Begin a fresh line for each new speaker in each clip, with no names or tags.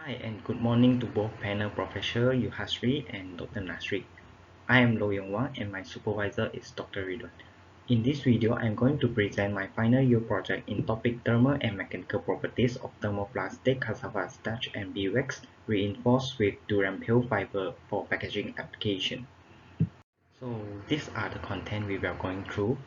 Hi and good morning to both panel Professor Yuhasri and Dr. Nasri. I am YONG and my supervisor is Dr. Ridwan. In this video, I am going to present my final year project in topic thermal and mechanical properties of thermoplastic cassava starch and BEESWAX reinforced with durian peel fiber for packaging application. So these are the content we are going through.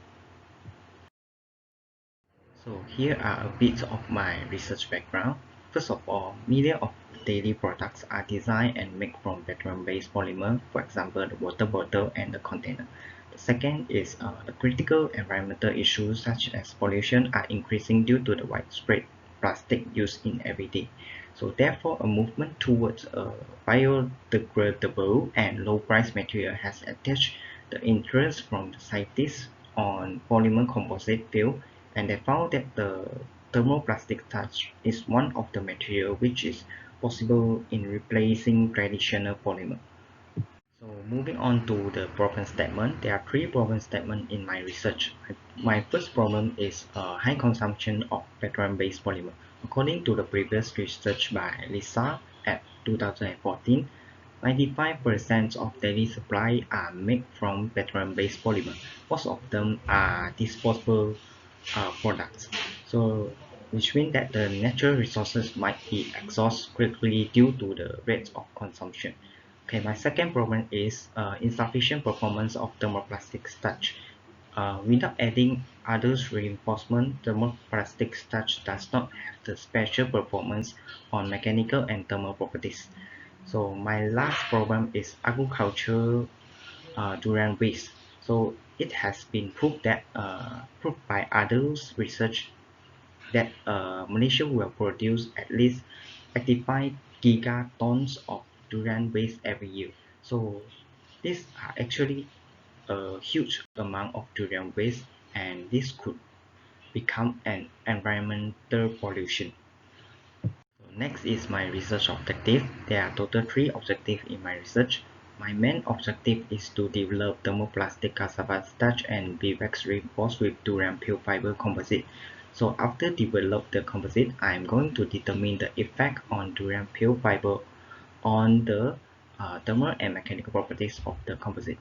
So here are a bit of my research background. First of all, many of daily products are designed and made from petroleum-based polymer, for example, the water bottle and the container. The second is the critical environmental issues such as pollution are increasing due to the widespread plastic used in everyday. So therefore, a movement towards a biodegradable and low-price material has attached the interest from the scientists on polymer composite field, and they found that the thermoplastic starch is one of the material which is possible in replacing traditional polymer. So moving on to the problem statement, there are three problem statements in my research. My first problem is high consumption of petroleum-based polymer. According to the previous research by Lisa at 2014, 95% of daily supply are made from petroleum-based polymer. Most of them are disposable products. So which means that the natural resources might be exhausted quickly due to the rates of consumption. Okay, my second problem is insufficient performance of thermoplastic starch. Without adding other reinforcement, thermoplastic starch does not have the special performance on mechanical and thermal properties. So my last problem is agriculture durian waste. So it has been proved by others research that Malaysia will produce at least 85 gigatons of durian waste every year. So these are actually a huge amount of durian waste, and this could become an environmental pollution. So next is my research objective. There are total three objectives in my research. My main objective is to develop thermoplastic cassava starch and BEESWAX reinforced with durian peel fiber composite. So after develop the composite, I am going to determine the effect on durian peel fiber on the thermal and mechanical properties of the composite.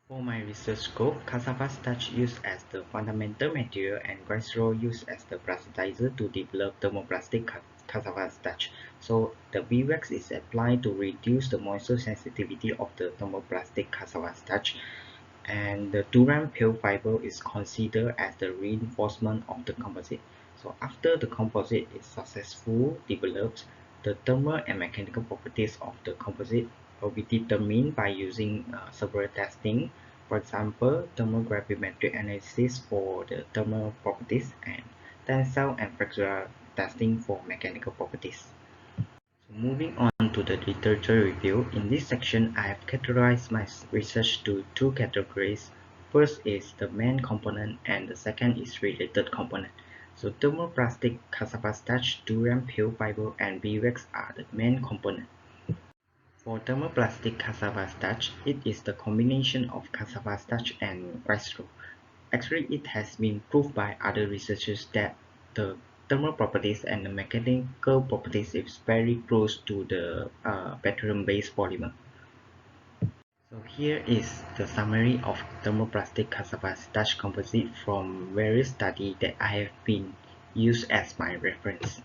For my research scope, cassava starch used as the fundamental material and glycerol used as the plasticizer to develop thermoplastic cassava starch. So the BEESWAX is applied to reduce the moisture sensitivity of the thermoplastic cassava starch, and the durian peel fiber is considered as the reinforcement of the composite. So after the composite is successfully developed, the thermal and mechanical properties of the composite will be determined by using several testing. For example, thermogravimetric analysis for the thermal properties and tensile and flexural testing for mechanical properties. So moving on to the literature review, in this section I have categorized my research to two categories. First is the main component and the second is related component. So thermoplastic cassava starch, durian peel fiber and BEESWAX are the main component. For thermoplastic cassava starch, it is the combination of cassava starch and glycerol. Actually, it has been proved by other researchers that the thermal properties and the mechanical properties is very close to the petroleum-based polymer. So here is the summary of thermoplastic cassava starch composite from various studies that I have been used as my reference.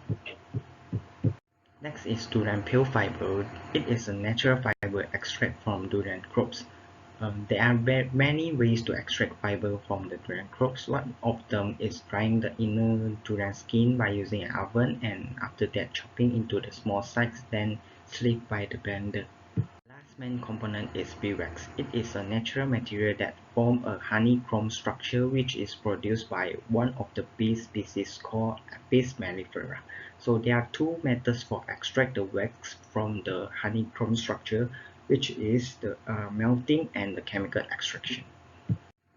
Next is durian peel fiber. It is a natural fiber extract from durian crops. There are many ways to extract fiber from the durian crops. One of them is drying the inner durian skin by using an oven, and after that chopping into the small slices, then sleeved by the blender. Last main component is BEESWAX. It is a natural material that forms a honeycomb structure which is produced by one of the bee species called Apis mellifera. So there are two methods for extract the wax from the honeycomb structure, which is the melting and the chemical extraction.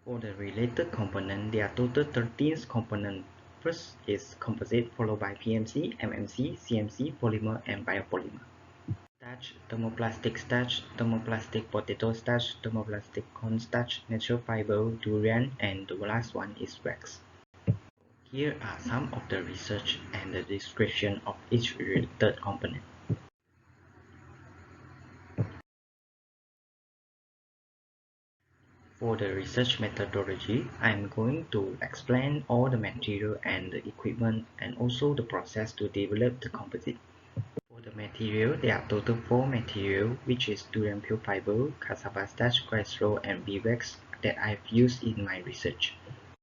For the related component, there are total 13 components. First is composite, followed by PMC, MMC, CMC, polymer, and biopolymer. Starch, thermoplastic potato starch, thermoplastic corn starch, natural fiber, durian, and the last one is wax. Here are some of the research and the description of each related component. For the research methodology, I'm going to explain all the material and the equipment and also the process to develop the composite. For the material, there are total 4 material, which is durian peel fiber, cassava starch, glycerol, and BEESWAX that I've used in my research.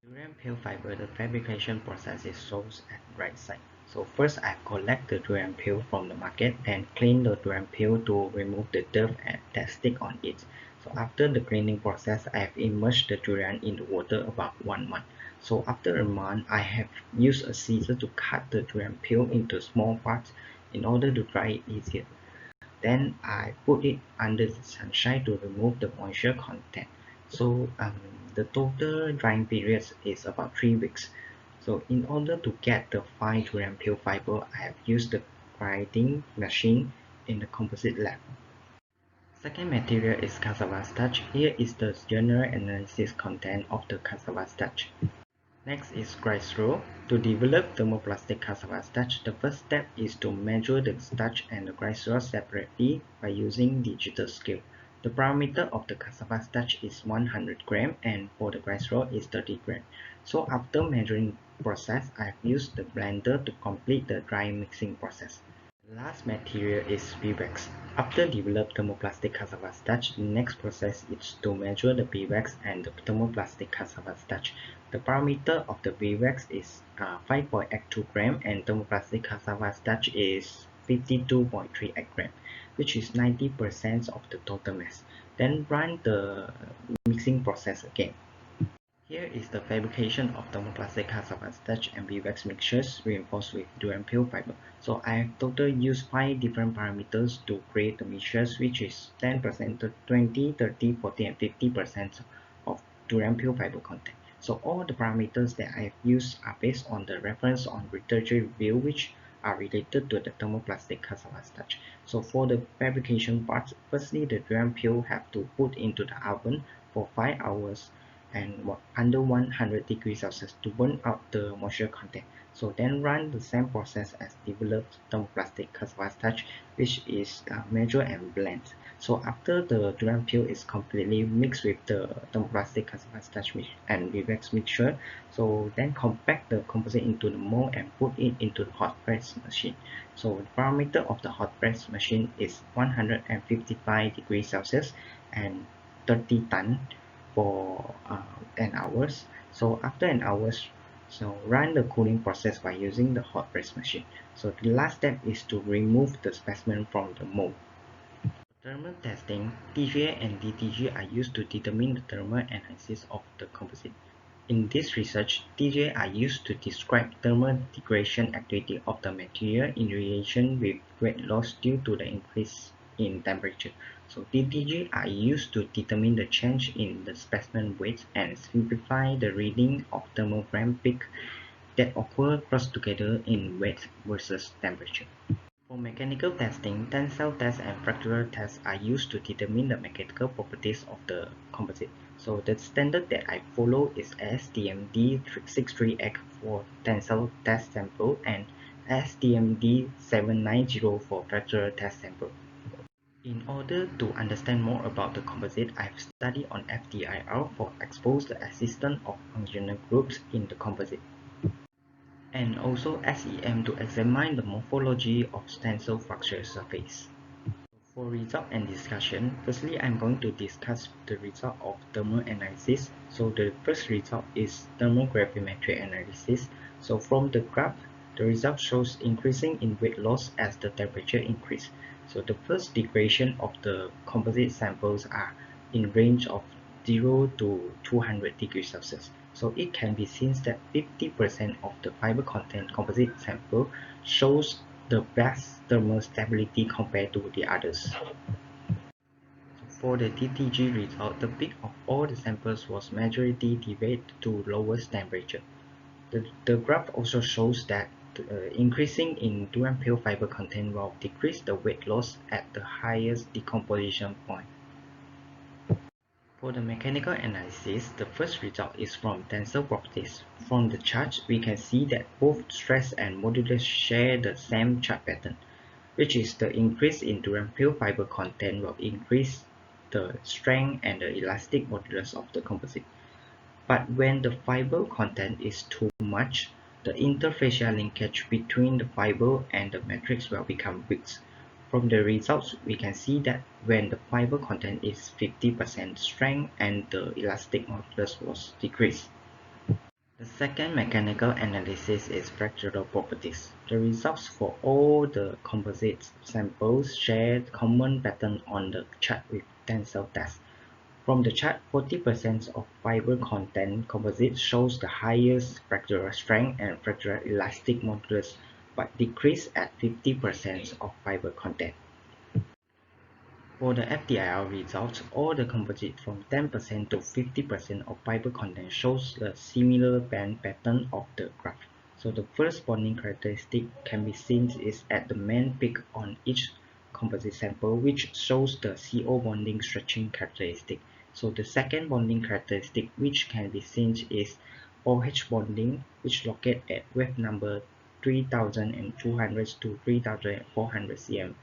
Durian peel fiber, the fabrication process is shown at right side. So first I collect the durian peel from the market and clean the durian peel to remove the dirt that stick on it. So after the cleaning process, I have immersed the durian in the water about 1 month. So after a month, I have used a scissor to cut the durian peel into small parts in order to dry it easier. Then I put it under the sunshine to remove the moisture content. So the total drying period is about 3 weeks. So in order to get the fine durian peel fiber, I have used the grinding machine in the composite lab. Second material is cassava starch. Here is the general analysis content of the cassava starch. Next is glycerol. To develop thermoplastic cassava starch, the first step is to measure the starch and the glycerol separately by using digital scale. The parameter of the cassava starch is 100 gram and for the glycerol is 30 gram. So after measuring process, I have used the blender to complete the dry mixing process. The last material is BEESWAX. After develop thermoplastic cassava starch, the next process is to measure the BEESWAX and the thermoplastic cassava starch. The parameter of the BEESWAX is 5.82 gram and thermoplastic cassava starch is 52.38 gram, which is 90% of the total mass. Then run the mixing process again. Here is the fabrication of thermoplastic cassava starch and BEESWAX mixtures reinforced with durian peel fiber. So I have total used 5 different parameters to create the mixtures, which is 10%, 20, 30, 40, and 50% of durian peel fiber content. So all the parameters that I have used are based on the reference on literature review, which are related to the thermoplastic cassava starch. So for the fabrication part, firstly the durian peel have to put into the oven for 5 hours and under 100 degrees Celsius to burn out the moisture content. So then run the same process as developed thermoplastic cassava starch, which is measure and blend. So after the durian peel is completely mixed with the thermoplastic cassava starch and BEESWAX mixture, so then compact the composite into the mold and put it into the hot press machine. So the parameter of the hot press machine is 155 degrees Celsius and 30 ton for an hours. So after an hours, so run the cooling process by using the hot press machine. So the last step is to remove the specimen from the mold. Thermal testing, TGA and DTG are used to determine the thermal analysis of the composite. In this research, TGA are used to describe thermal degradation activity of the material in relation with weight loss due to the increase in temperature. So DTG are used to determine the change in the specimen weight and simplify the reading of thermogram peak that occur close together in weight versus temperature. For mechanical testing, tensile tests and fracture tests are used to determine the mechanical properties of the composite. So the standard that I follow is STMD63X for tensile test sample and STMD790 for fracture test sample. In order to understand more about the composite, I have studied on FTIR for expose the existence of functional groups in the composite, and also SEM to examine the morphology of tensile fracture surface. For result and discussion, firstly I'm going to discuss the result of thermal analysis. So the first result is thermogravimetric analysis. So from the graph, the result shows increasing in weight loss as the temperature increase. So the first degradation of the composite samples are in range of 0 to 200 degrees Celsius. So it can be seen that 50% of the fiber content composite sample shows the best thermal stability compared to the others. For the DTG result, the peak of all the samples was majority deviate to lowest temperature. The graph also shows that increasing in durian peel fiber content will decrease the weight loss at the highest decomposition point. For the mechanical analysis, the first result is from tensile properties. From the chart, we can see that both stress and modulus share the same chart pattern, which is the increase in durian peel fiber content will increase the strength and the elastic modulus of the composite. But when the fiber content is too much, the interfacial linkage between the fiber and the matrix will become weak. From the results, we can see that when the fiber content is 50% strength and the elastic modulus was decreased. The second mechanical analysis is fractal properties. The results for all the composite samples share common pattern on the chart with tensile test. From the chart, 40% of fiber content composite shows the highest fractal strength and fractal elastic modulus, but decrease at 50% of fiber content. For the FTIR results, all the composite from 10% to 50% of fiber content shows a similar band pattern of the graph. So the first bonding characteristic can be seen is at the main peak on each composite sample, which shows the CO bonding stretching characteristic. So the second bonding characteristic which can be seen is OH bonding, which located at wave number 3200 to 3400 cm.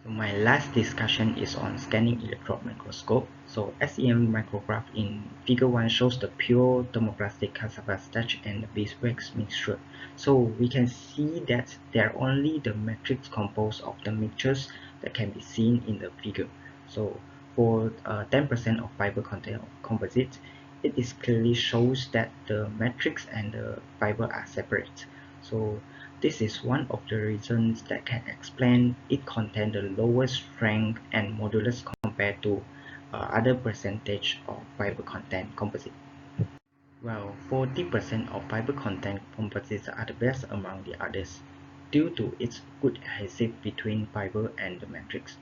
So my last discussion is on scanning electron microscope. So SEM micrograph in figure 1 shows the pure thermoplastic CASSAVA starch and the BEESWAX mixture. So we can see that there are only the matrix composed of the mixtures that can be seen in the figure. So for 10% of fiber content of composite, it is clearly shows that the matrix and the fiber are separate. So this is one of the reasons that can explain it contains the lowest strength and modulus compared to other percentage of fiber content composite. Well, 40% of fiber content composites are the best among the others due to its good adhesive between fiber and the matrix.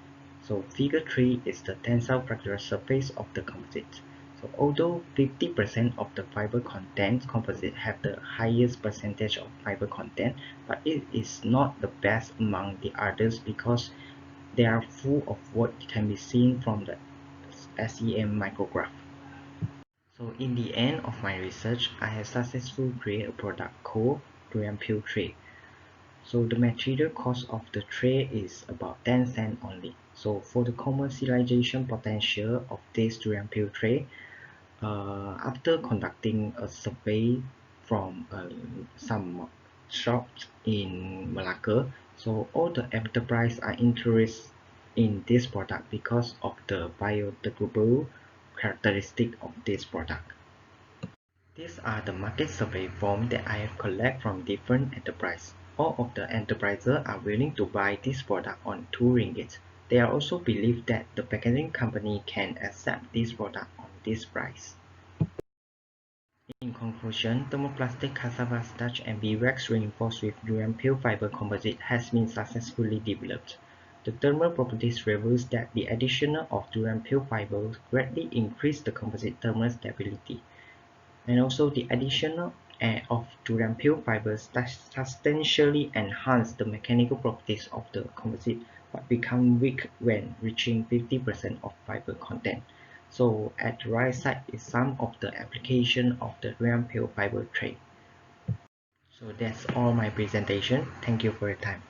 So figure 3 is the tensile fractal surface of the composite. So although 50% of the fiber content composite have the highest percentage of fiber content, but it is not the best among the others because they are full of what can be seen from the SEM micrograph. So in the end of my research, I have successfully created a product called DURIAN tray. So the material cost of the tray is about 10 cents only. So for the commercialization potential of this DURIAN tray, after conducting a survey from some shops in Malacca, so all the enterprise are interested in this product because of the biodegradable characteristic of this product. These are the market survey forms that I have collected from different enterprises. All of the enterprises are willing to buy this product on 2 ringgit. They also believe that the packaging company can accept this product on this price. In conclusion, thermoplastic cassava starch and BEESWAX reinforced with DURIAN pure fiber composite has been successfully developed. The thermal properties reveals that the addition of DURIAN pure fiber greatly increased the composite thermal stability. And also the addition of DURIAN pure fibers substantially enhance the mechanical properties of the composite but become weak when reaching 50% of fiber content. So at the right side is some of the application of the DURIAN pure fiber tray. So that's all my presentation. Thank you for your time.